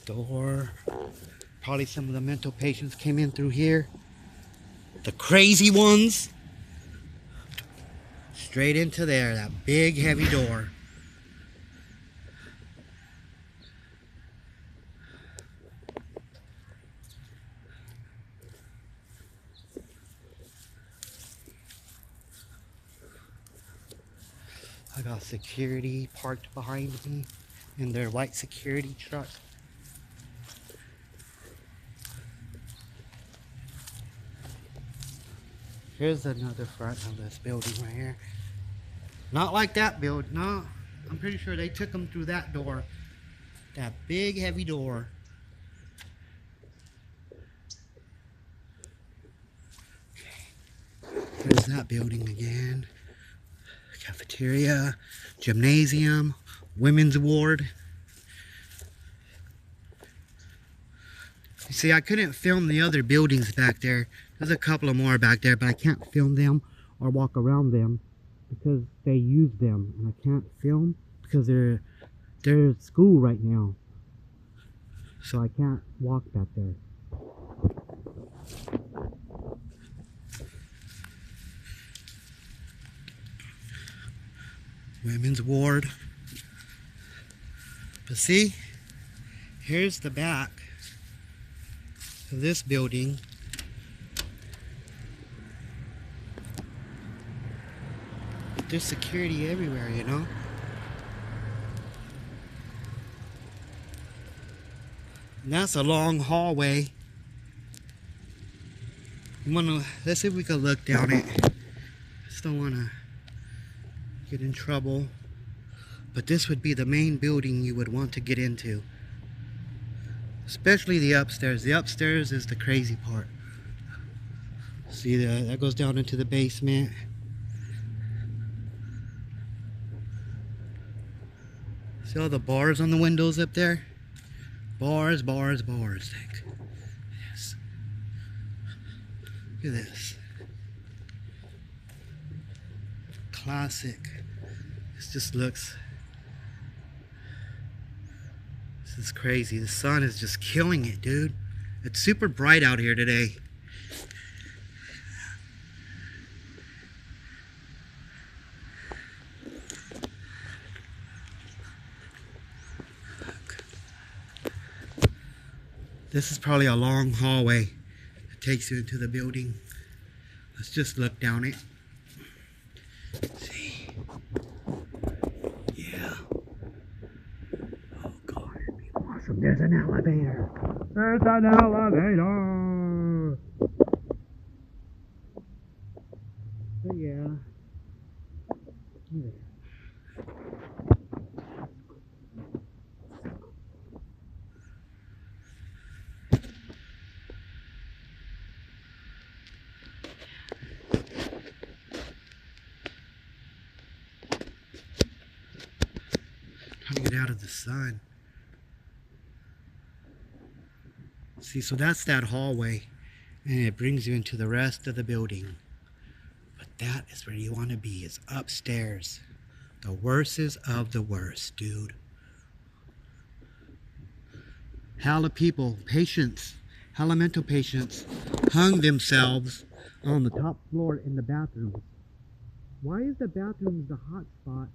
Speaker 1: Door. Probably some of the mental patients came in through here. The crazy ones. Straight into there, that big heavy door. I got security parked behind me in their white security truck. Here's another front of this building right here. Not like that build, no. I'm pretty sure they took them through that door. That big heavy door. There's that building again. Cafeteria, gymnasium, women's ward. You see, I couldn't film the other buildings back there. There's a couple of more back there, but I can't film them or walk around them because they use them, and I can't film because they're at school right now, so I can't walk back there. Women's ward. But see, here's the back of this building. There's security everywhere, you know. And that's a long hallway. Let's see if we can look down it. Just don't want to get in trouble. But this would be the main building you would want to get into. Especially the upstairs. The upstairs is the crazy part. See, that goes down into the basement. See all the bars on the windows up there? Bars, bars, bars. Yes. Look at this. Classic. This just looks... This is crazy. The sun is just killing it, dude. It's super bright out here today. This is probably a long hallway that takes you into the building. Let's just look down it. See? Yeah. Oh God, it'd be awesome. There's an elevator. There's an elevator. But yeah. Trying to get out of the sun. See, so that's that hallway, and it brings you into the rest of the building. But that is where you want to be, is upstairs. The worstest of the worst, dude. Hella people, patients, hella mental patients, hung themselves on the top floor in the bathrooms. Why is the bathroom the hot spot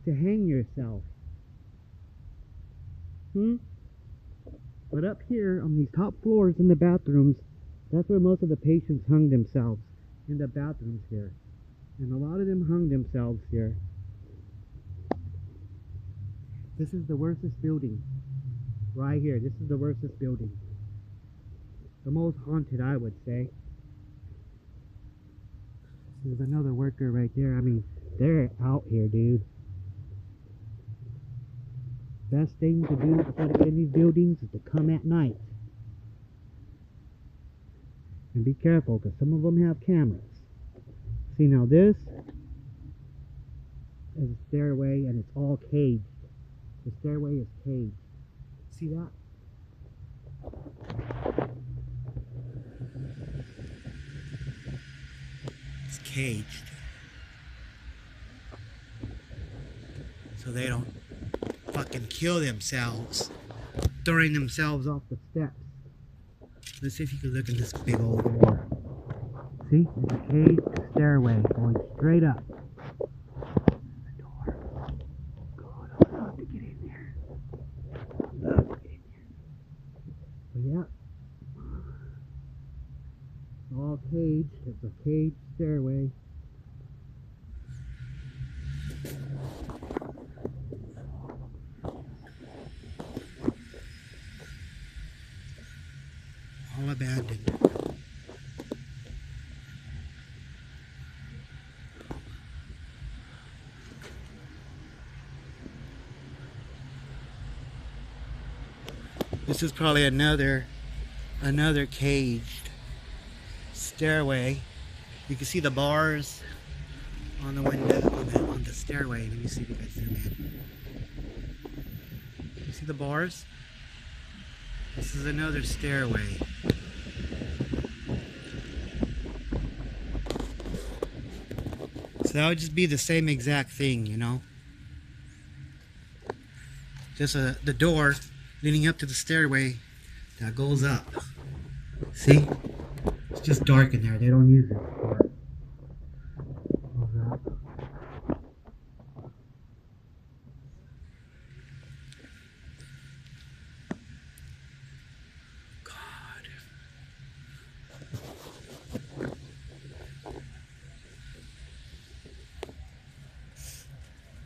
Speaker 1: to hang yourself? But up here on these top floors in the bathrooms, that's where most of the patients hung themselves, in the bathrooms here. And a lot of them hung themselves here. This is the worstest building. Right here, this is the worstest building. The most haunted, I would say. There's another worker right there. I mean, they're out here, dude. Best thing to do before to get in these buildings is to come at night. And be careful, because some of them have cameras. See, now this is a stairway, and it's all caged. The stairway is caged. see that? It's caged, so they don't fucking kill themselves, throwing themselves off the steps. Let's see if you can look at this big old door. See? It's a caged stairway going straight up. The door. God, I would love to get in there. Love to get in there. But yeah. It's all caged. It's a caged stairway. All abandoned. This is probably another caged stairway. You can see the bars on the window on the stairway. Let me see if you guys zoom in. You see the bars? This is another stairway. So that would just be the same exact thing, you know? Just the door leading up to the stairway that goes up. See? It's just dark in there. They don't use it for it. Goes up.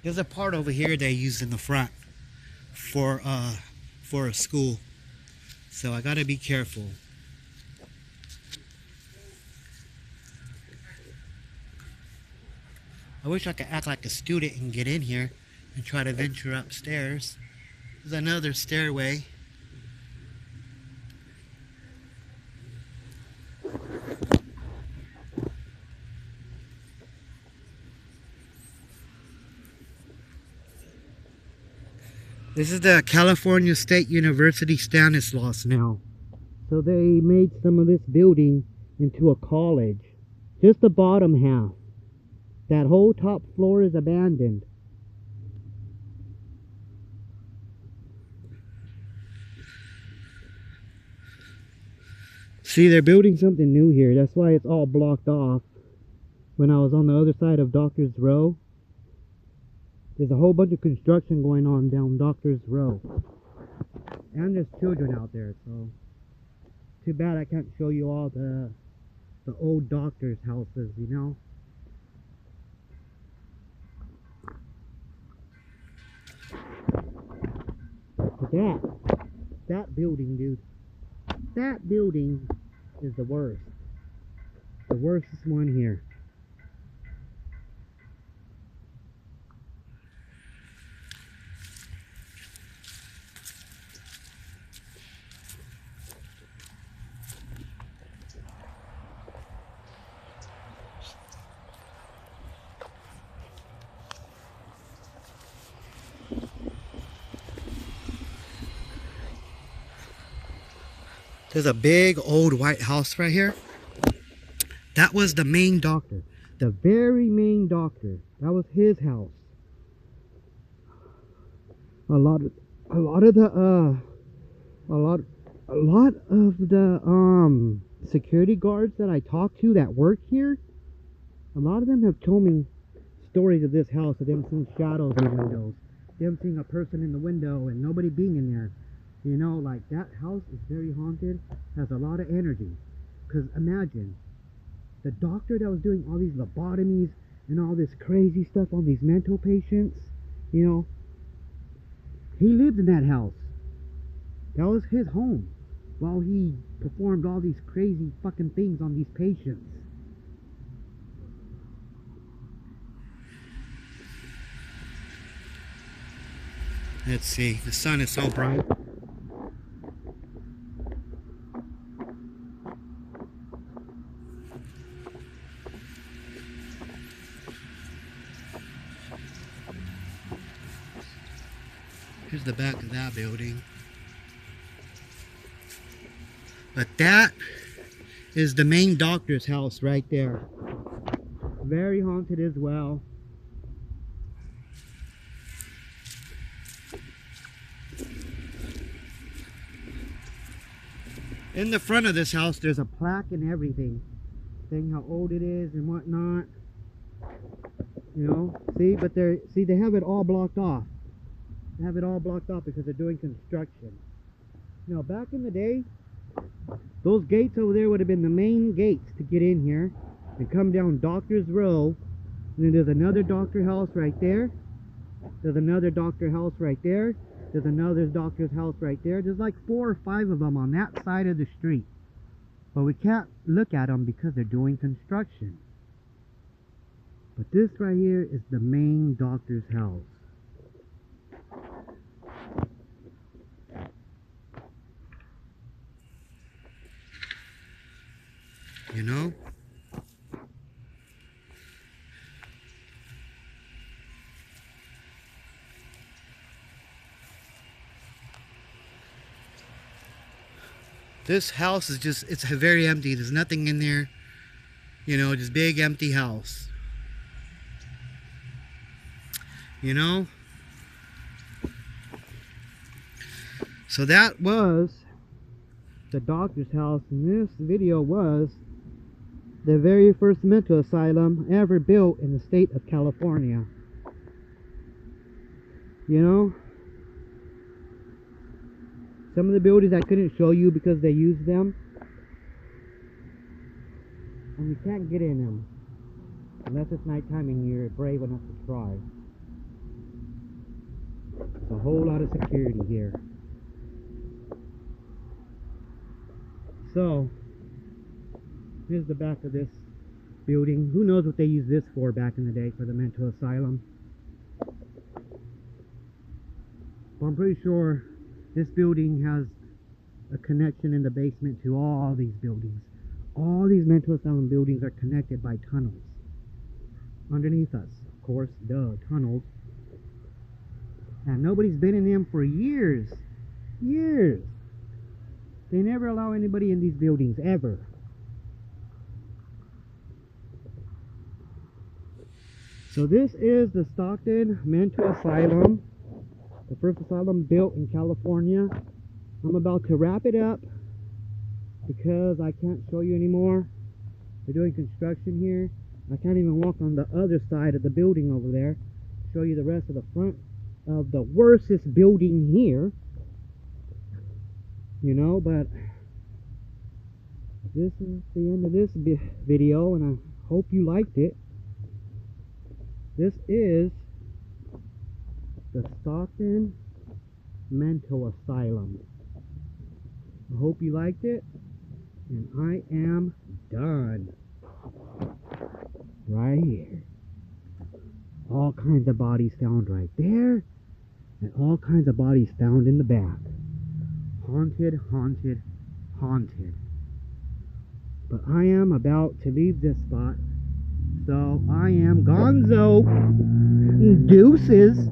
Speaker 1: There's a part over here they use in the front for a school, so I gotta be careful. I wish I could act like a student and get in here and try to venture upstairs. There's another stairway. This is the California State University Stanislaus now. So they made some of this building into a college. Just the bottom half. That whole top floor is abandoned. See, they're building something new here. That's why it's all blocked off. When I was on the other side of Doctor's Row, there's a whole bunch of construction going on down Doctor's Row. And there's children out there, so too bad I can't show you all the old doctors' houses, you know? But that building, dude, that building is the worst. The worstest one here. There's a big old white house right here. That was the main doctor. The very main doctor. That was his house. A lot of the security guards that I talked to that work here, a lot of them have told me stories of this house, of them seeing shadows in the windows, them seeing a person in the window and nobody being in there. You know, like, that house is very haunted, has a lot of energy. Because imagine, the doctor that was doing all these lobotomies and all this crazy stuff on these mental patients, you know, he lived in that house. That was his home while he performed all these crazy fucking things on these patients. Let's see, the sun is so bright. Here's the back of that building. But that is the main doctor's house right there. Very haunted as well. In the front of this house, there's a plaque and everything, saying how old it is and whatnot. You know, see, but they have it all blocked off. They have it all blocked off because they're doing construction. You know, back in the day, those gates over there would have been the main gates to get in here and come down Doctor's Row. And then there's another doctor house right there. There's another doctor house right there. There's another doctor's house right there. There's like 4 or 5 of them on that side of the street. But we can't look at them because they're doing construction. But this right here is the main doctor's house. You know? This house is just, it's very empty. There's nothing in there. You know, just big empty house. You know? So that was the doctor's house, and this video was the very first mental asylum ever built in the state of California. You know? Some of the buildings I couldn't show you because they used them. And you can't get in them. Unless it's nighttime and you're brave enough to try. There's a whole lot of security here. So, here's the back of this building. Who knows what they used this for back in the day for the mental asylum. But I'm pretty sure this building has a connection in the basement to all these buildings. All these mental asylum buildings are connected by tunnels. Underneath us, of course, tunnels. And nobody's been in them for years. Years. They never allow anybody in these buildings, ever. So this is the Stockton Mental Asylum. The first asylum built in California. I'm about to wrap it up because I can't show you anymore. They're doing construction here. I can't even walk on the other side of the building over there. Show you the rest of the front of the worstest building here. You know, but this is the end of this video, and I hope you liked it. This is the Stockton Mental Asylum. I hope you liked it, and I am done. Right here. All kinds of bodies found right there, and all kinds of bodies found in the back. Haunted, haunted, haunted. But I am about to leave this spot, so I am gonzo. Deuces.